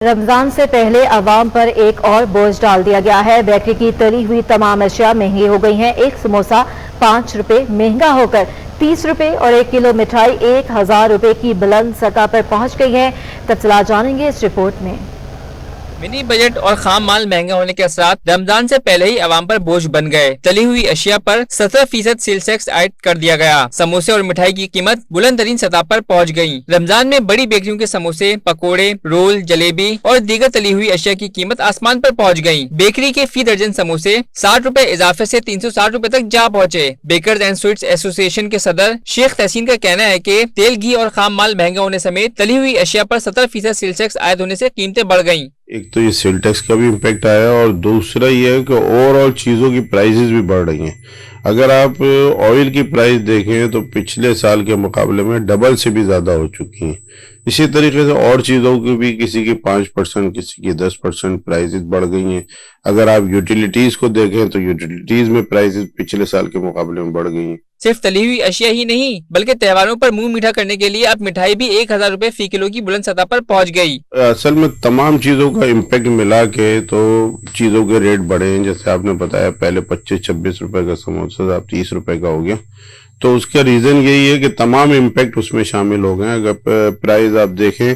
रमजान से पहले अवाम पर एक और बोझ डाल दिया गया है। बेकरी की तली हुई तमाम अशिया महंगी हो गई हैं। एक समोसा 5 रुपए महंगा होकर 30 रुपए और 1 किलो मिठाई 1000 रुपए की बुलंद सतह पर पहुंच गई है। तफसीलात जानेंगे इस रिपोर्ट में। मिनी बजट और खाम माल महंगा होने के असरात रमजान से पहले ही अवाम पर बोझ बन गए। तली हुई अशिया पर 17% सेल्स टैक्स आयद कर दिया गया। समोसे और मिठाई की कीमत बुलंद तरीन सतह पर पहुंच गई। रमजान में बड़ी बेकरियों के समोसे, पकोड़े, रोल, जलेबी और दीगर तली हुई अशिया की कीमत आसमान पर पहुंच गई। बेकरी के फी दर्जन समोसे 60 रुपए इजाफे से 360 रुपए तक जा पहुंचे। बेकर्स एंड स्वीट्स एसोसिएशन के सदर शेख तहसीन का कहना है कि तेल, घी और खाम माल महंगा होने समेत तली हुई अशिया पर 17% सेल्स टैक्स आयद होने से कीमतें बढ़ गयी। एक तो ये सेल टैक्स का भी इम्पैक्ट आया और दूसरा ये है कि ओवरऑल चीज़ों की प्राइसेस भी बढ़ रही हैं। अगर आप ऑयल की प्राइस देखें तो पिछले साल के मुकाबले में डबल से भी ज़्यादा हो चुकी हैं। इसी तरीके से और चीज़ों की भी किसी की 5%, किसी की 10% प्राइसेस बढ़ गई हैं। अगर आप यूटिलिटीज़ को देखें तो यूटिलिटीज़ में प्राइसेस पिछले साल के मुकाबले में बढ़ गई हैं। सिर्फ तली हुई अशिया ही नहीं बल्कि त्योहारों पर मुंह मीठा करने के लिए अब मिठाई भी 1000 रुपए फी किलो की बुलंद सतह पर पहुंच गई। असल में तमाम चीज़ों का इम्पैक्ट मिला के तो चीज़ों के रेट बढ़े हैं। जैसे आपने बताया पहले 25-26 रुपए का समोसा अब 30 रुपए का हो गया। तो उसका रीज़न यही है कि तमाम इम्पैक्ट उसमें शामिल हो गए। अगर प्राइस आप देखें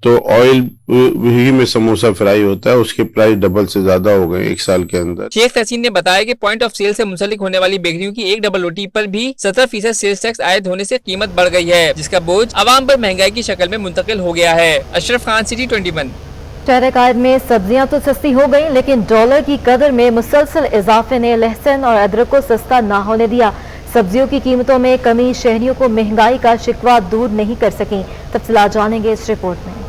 तो ऑयल ही में समोसा फ्राई होता है, उसके प्राइस डबल से ज्यादा हो गए एक साल के अंदर। शेख तहसीन ने बताया कि पॉइंट ऑफ सेल से मुंसलिक होने वाली बेकरियों की एक डबल रोटी पर भी 17% सेल्स टैक्स आयद होने से कीमत बढ़ गई है, जिसका बोझ अवाम पर महंगाई की शक्ल में मुंतकिल हो गया है। अशरफ खान, सिटी 21। शहर में सब्जियां तो सस्ती हो गई, लेकिन डॉलर की कदर में मुसलसल इजाफे ने लहसुन और अदरक को सस्ता ना होने दिया। सब्जियों की कीमतों में कमी शहरियों को महंगाई का शिकवा दूर नहीं कर सकी। तफसीलात जानेंगे इस रिपोर्ट में।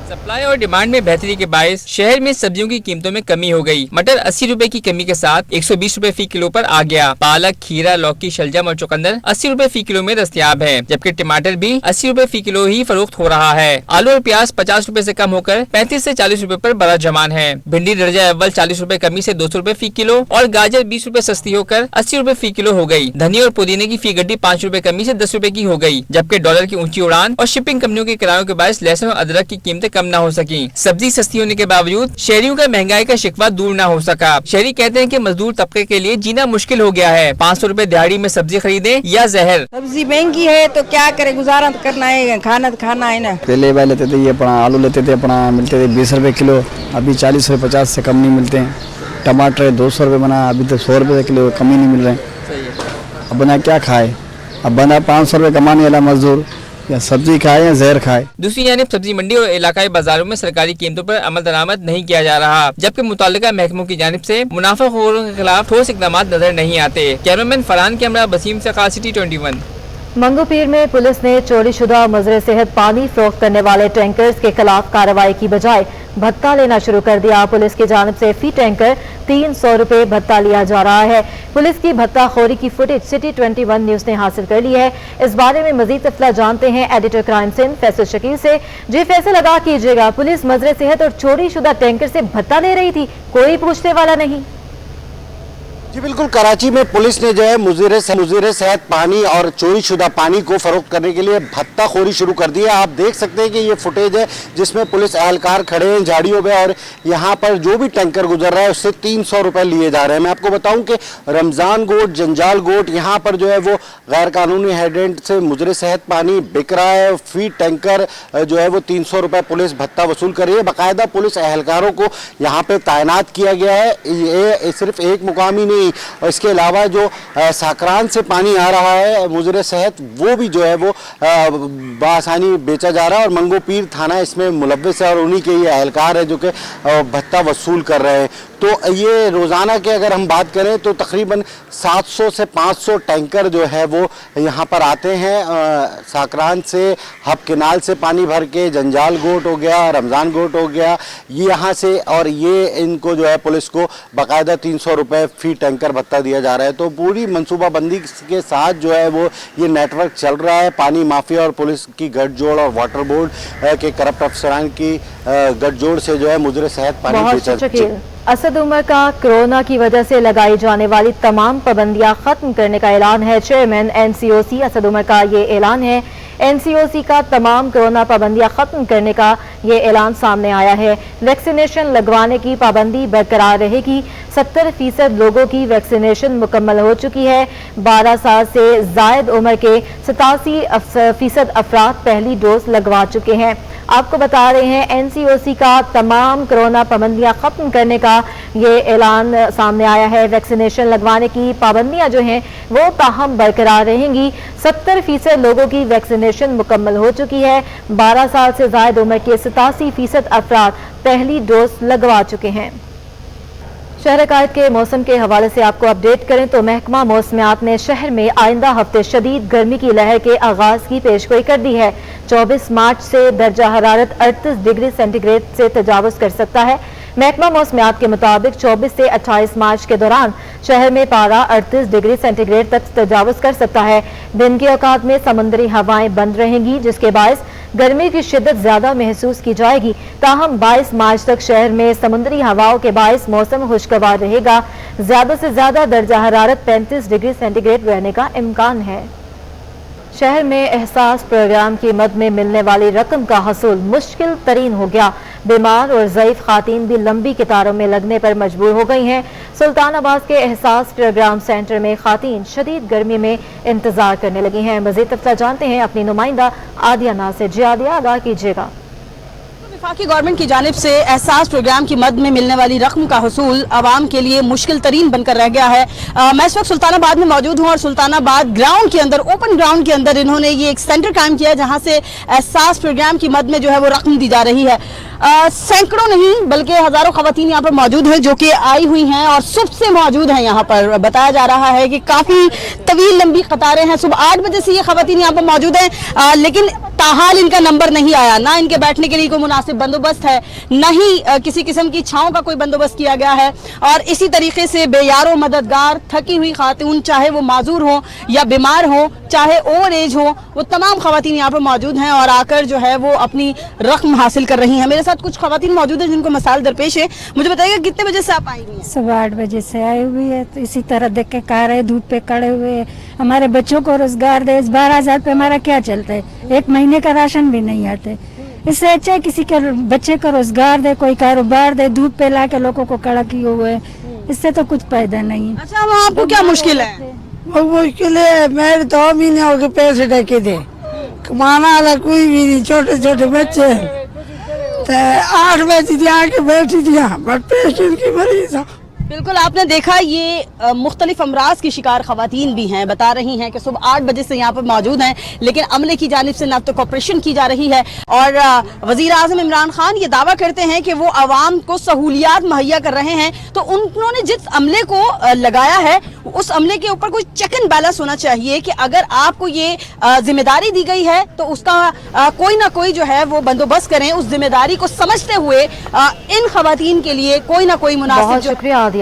सप्लाई और डिमांड में बेहतरी के बायस शहर में सब्जियों की कीमतों में कमी हो गई। मटर 80 रुपए की कमी के साथ 120 रुपए फी किलो पर आ गया। पालक, खीरा, लौकी, शलजम और चुकंदर 80 रुपए फी किलो में दस्तयाब है, जबकि टमाटर भी 80 रुपए फी किलो ही फरोख्त हो रहा है। आलू और प्याज 50 रुपए से कम होकर 35 से 40 रुपए पर बड़ा जमान है। भिंडी दर्जा अव्वल 40 रुपए कमी से 200 रुपए फी किलो और गाजर 20 रुपए सस्ती होकर 80 रुपए फी किलो हो गई। धनिया और पुदीने की फी गड्डी 5 रुपए कमी से 10 रुपए की हो गई, जबकि डॉलर की ऊंची उड़ान और शिपिंग कंपनियों के किरायों के बायस लहसुन और अदरक की कीमतें कम न हो सकी। सब्जी सस्ती होने के बावजूद शहरियों का महंगाई का शिकवा दूर न हो सका। शहरी कहते हैं कि मजदूर तबके के लिए जीना मुश्किल हो गया है। 500 रुपए दिहाड़ी में सब्जी खरीदे या जहर। सब्जी महंगी है तो क्या करे, गुजारा तो करना है, खाना तो खाना है ना। पहले भाई लेते थे ये अपना आलू लेते थे, अपना मिलते थे 20 रुपए किलो, अभी 40 रुपए 50 से कम नहीं मिलते हैं। टमाटर 200 रुपए बना, अभी तो 100 रुपए किलो, कम ही नहीं मिल रहे। अब बना क्या खाए? अब बना 500 रुपए कमाने वाला मजदूर या सब्जी खाए या जहर खाए। दूसरी जानिब सब्जी मंडी और इलाकाई बाजारों में सरकारी कीमतों पर अमल दरामद नहीं किया जा रहा, जबकि मुतालिका महकमों की जानिब से मुनाफाखोरों के खिलाफ ठोस इकदाम नजर नहीं आते। कैमरामैन फरहान के हमरा वसीम से खास, सिटी 21। मंगोपीर में पुलिस ने चोरीशुदा मुजरे सेहत पानी फरोख्त करने वाले टैंकर्स के खिलाफ कार्रवाई की बजाय भत्ता लेना शुरू कर दिया। पुलिस की जानिब से फी टैंकर 300 रुपए भत्ता लिया जा रहा है। पुलिस की भत्ता खोरी की फुटेज सिटी 21 न्यूज ने हासिल कर ली है। इस बारे में मजीद तफसीलात जानते हैं editor crime scene Faisal Shakeel से। जी फैसल, आगाह कीजिएगा, पुलिस मुजरे सेहत और चोरीशुदा टैंकर से भत्ता ले रही थी, कोई पूछने वाला नहीं? जी बिल्कुल, कराची में पुलिस ने जो है मुज़रे सेहत पानी और चोरी शुदा पानी को फरोख्त करने के लिए भत्ता खोरी शुरू कर दी है। आप देख सकते हैं कि ये फुटेज है जिसमें पुलिस एहलकार खड़े हैं झाड़ियों पे और यहाँ पर जो भी टैंकर गुजर रहा है उससे 300 रुपए लिए जा रहे हैं। मैं आपको बताऊं कि रमज़ान गोट, जंजाल गोट, यहाँ पर जो है वो गैर कानूनी हेडेंट से मुजरे सेहत पानी बिक रहा है। फी टैंकर जो है वो 300 रुपए पुलिस भत्ता वसूल कर रही है। बाकायदा पुलिस एहलकारों को यहाँ पे तैनात किया गया है। ये सिर्फ एक मुकाम ही नहीं, और इसके अलावा जो साकरान से पानी आ रहा है मुजरे सेहत, वो भी जो है वो बासानी बेचा जा रहा है और मंगोपीर थाना इसमें मुलव्वस है और उन्हीं के ये एहलकार है जो कि भत्ता वसूल कर रहे हैं। तो ये रोज़ाना के अगर हम बात करें तो तकरीबन 700 से 500 टैंकर जो है वो यहाँ पर आते हैं साकरान से, हब किनाल से पानी भर के, जंजाल गोट हो गया, रमज़ान गोट हो गया, ये यहाँ से, और ये इनको जो है पुलिस को बाकायदा 300 रुपये फ़ी टैंकर भत्ता दिया जा रहा है। तो पूरी मनसूबाबंदी के साथ जो है वो ये नेटवर्क चल रहा है। पानी माफिया और पुलिस की गठजोड़ और वाटर बोर्ड के करप्ट अफसरान की गठजोड़ से जो है मुजरे सेहत पानी बेचा। असद उमर का कोरोना की वजह से लगाई जाने वाली तमाम पाबंदियां खत्म करने का ऐलान है। चेयरमैन NCOC असद उमर का ये ऐलान है। एनसीओसी का तमाम कोरोना पाबंदियां खत्म करने का ये ऐलान सामने आया है। वैक्सीनेशन लगवाने की पाबंदी बरकरार रहेगी। 70% लोगों की वैक्सीनेशन मुकम्मल हो चुकी है। 12 साल से जायद उम्र के 87% अफराद पहली डोज लगवा चुके हैं। आपको बता रहे हैं एनसीओसी का तमाम कोरोना पाबंदियां खत्म करने का ये ऐलान सामने आया है। वैक्सीनेशन लगवाने की पाबंदियां जो हैं वो ताहम बरकरार रहेंगी। 70% लोगों की वैक्सीनेशन मुकम्मल हो चुकी है। 12 साल से जायद उम्र के 87% अफराद पहली डोज लगवा चुके हैं। शहर कायद के मौसम के हवाले से आपको अपडेट करें तो महकमा मौसमियात ने शहर में आइंदा हफ्ते शदीद गर्मी की लहर के आगाज की पेशगोई कर दी है। 24 मार्च से दर्जा हरारत 38 डिग्री सेंटीग्रेड से तजावुज कर सकता है। महकमा मौसमियात के मुताबिक 24 से 28 मार्च के दौरान शहर में पारा 38 डिग्री सेंटीग्रेड तक तजावुज कर सकता है। दिन के औकात में समुद्री हवाएं बंद रहेंगी, जिसके बायस गर्मी की शिद्दत ज्यादा महसूस की जाएगी। ताहम 22 मार्च तक शहर में समुद्री हवाओं के बायस मौसम खुशगवार रहेगा। ज्यादा से ज्यादा दर्जा हरारत 35 डिग्री सेंटीग्रेड रहने का इम्कान है। शहर में एहसास प्रोग्राम की मद में मिलने वाली रकम का हसूल मुश्किल तरीन हो गया। बीमार और ज़ईफ खातीन भी लंबी कतारों में लगने पर मजबूर हो गई हैं। सुल्तानाबाद के एहसास प्रोग्राम सेंटर में खातीन शदीद गर्मी में इंतजार करने लगी हैं। मज़ीद तफसील जानते हैं अपनी नुमाइंदा आदिया नासिर। जी आदिया, आगाह कीजिएगा। वफाकी गवर्नमेंट की जानिब से एहसास प्रोग्राम की मद में मिलने वाली रकम का हुसूल आवाम के लिए मुश्किल तरीन बनकर रह गया है। मैं इस वक्त सुल्तानाबाद में मौजूद हूँ और सुल्तानाबाद ग्राउंड के अंदर, ओपन ग्राउंड के अंदर इन्होंने ये एक सेंटर कायम किया है जहाँ से एहसास प्रोग्राम की मद में जो है वो रकम दी जा रही है। सैकड़ों नहीं बल्कि हजारों खवातीन यहाँ पर मौजूद हैं जो कि आई हुई हैं और सुबह से मौजूद हैं। यहाँ पर बताया जा रहा है कि काफ़ी तवील लंबी कतारें हैं। सुबह 8 बजे से ये खवातीन यहाँ पर मौजूद हैं, लेकिन ताहाल इनका नंबर नहीं आया। ना इनके बैठने के लिए कोई मुनासिब बंदोबस्त है, न ही किसी किस्म की छांव का कोई बंदोबस्त किया गया है। और इसी तरीके से बेयारो मददगार थकी हुई खातून, चाहे वो माजूर हो या बीमार हो, चाहे ओवर एज हो, वो तमाम खवातीन यहाँ पर मौजूद हैं और आकर जो है वो अपनी रकम हासिल कर रही हैं। मेरे साथ कुछ खवातीन मौजूद हैं जिनको मसाइल दरपेश है। मुझे बताइएगा कितने बजे से आप आई हुई हैं? सुबह 8 बजे से आई हुई है। तो इसी तरह देख के कह रहे धूप पे खड़े हुए, हमारे बच्चों को रोजगार दे। 12,000 पे हमारा क्या चलता है? 1 महीने का राशन भी नहीं आते। इससे अच्छा है किसी के बच्चे को रोजगार दे, कोई कारोबार दे। धूप पे ला के लोगों को खड़ा किए हुए, इससे तो कुछ फायदा नहीं। अच्छा, वहाँ आपको क्या मुश्किल है? वो मुश्किल है, मेरे 2 महीने हो गए पैसे ढके थे, कमाना वाला कोई भी नहीं। छोटे छोटे बच्चे 8 बजे आके बैठी थी यहाँ पर, पेशेंट की मरीज। बिल्कुल, आपने देखा ये मुख्तलिफ अमराज की शिकार खवातीन भी हैं। बता रही हैं कि सुबह 8 बजे से यहाँ पर मौजूद हैं, लेकिन अमले की जानिब से न तो कॉपरेशन की जा रही है और वज़ीर आज़म इमरान खान ये दावा करते हैं कि वो आवाम को सहूलियात मुहैया कर रहे हैं। तो उन्होंने जिस अमले को लगाया है उस अमले के ऊपर कोई चेक एंड बैलेंस होना चाहिए कि अगर आपको ये जिम्मेदारी दी गई है तो उसका कोई ना कोई जो है वो बंदोबस्त करें। उस जिम्मेदारी को समझते हुए इन खवातीन के लिए कोई ना कोई मुनासिब। बहुत शुक्रिया आदिया।